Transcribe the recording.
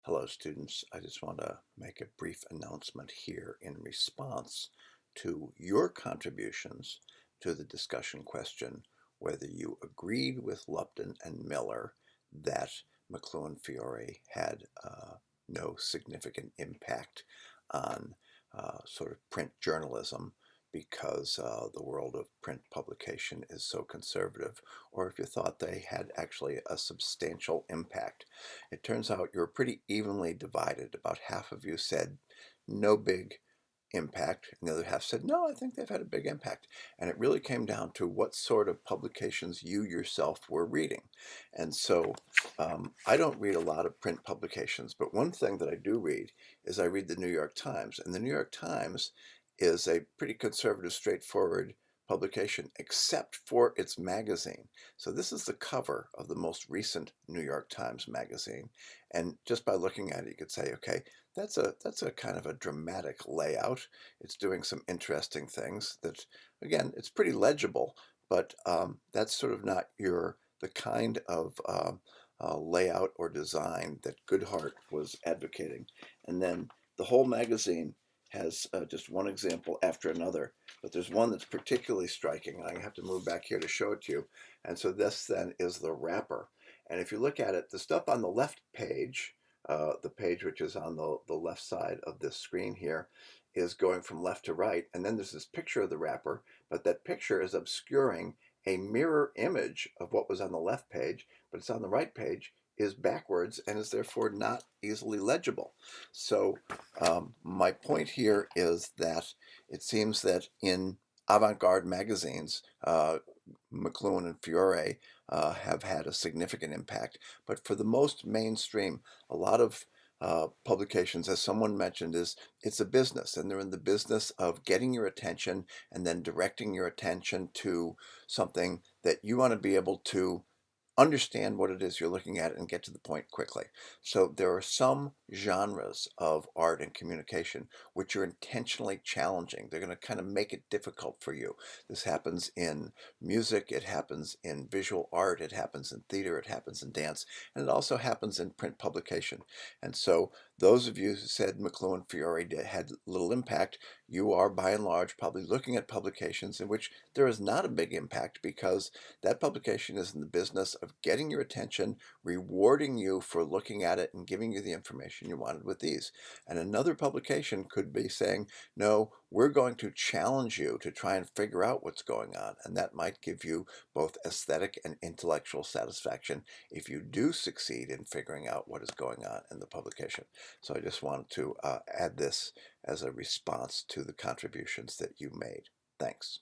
Hello, students. I just want to make a brief announcement here in response to your contributions to the discussion question, whether you agreed with Lupton and Miller that McLuhan had no significant impact on sort of print journalism because the world of print publication is so conservative, or if you thought they had actually a substantial impact. It turns out you're pretty evenly divided. About half of you said no big impact, and the other half said, no, I think they've had a big impact. And it really came down to what sort of publications you yourself were reading. And so I don't read a lot of print publications, but one thing that I do read is I read the New York Times. And the New York Times is a pretty conservative, straightforward publication, except for its magazine. So this is the cover of the most recent New York Times magazine. And just by looking at it, you could say, okay, that's a kind of a dramatic layout. It's doing some interesting things that, again, it's pretty legible, but that's sort of not the kind of layout or design that Goodhart was advocating. And then the whole magazine has just one example after another, but there's one that's particularly striking, and I have to move back here to show it to you. And so this then is the wrapper. And if you look at it, the stuff on the left page, the page which is on the left side of this screen here, is going from left to right. And then there's this picture of the wrapper, but that picture is obscuring a mirror image of what was on the left page, but it's on the right page, is backwards, and is therefore not easily legible. So my point here is that it seems that in avant-garde magazines, McLuhan and Fiore have had a significant impact. But for the most mainstream, a lot of publications, as someone mentioned, it's a business, and they're in the business of getting your attention and then directing your attention to something that you want to be able to understand what it is you're looking at and get to the point quickly. So there are some genres of art and communication which are intentionally challenging. They're going to kind of make it difficult for you. This happens in music, it happens in visual art, it happens in theater, it happens in dance, and it also happens in print publication. And so those of you who said McLuhan Fiore had little impact, you are by and large probably looking at publications in which there is not a big impact, because that publication is in the business of getting your attention, rewarding you for looking at it, and giving you the information you wanted with these. And another publication could be saying, no, we're going to challenge you to try and figure out what's going on. And that might give you both aesthetic and intellectual satisfaction if you do succeed in figuring out what is going on in the publication. So I just wanted to add this as a response to the contributions that you made. Thanks.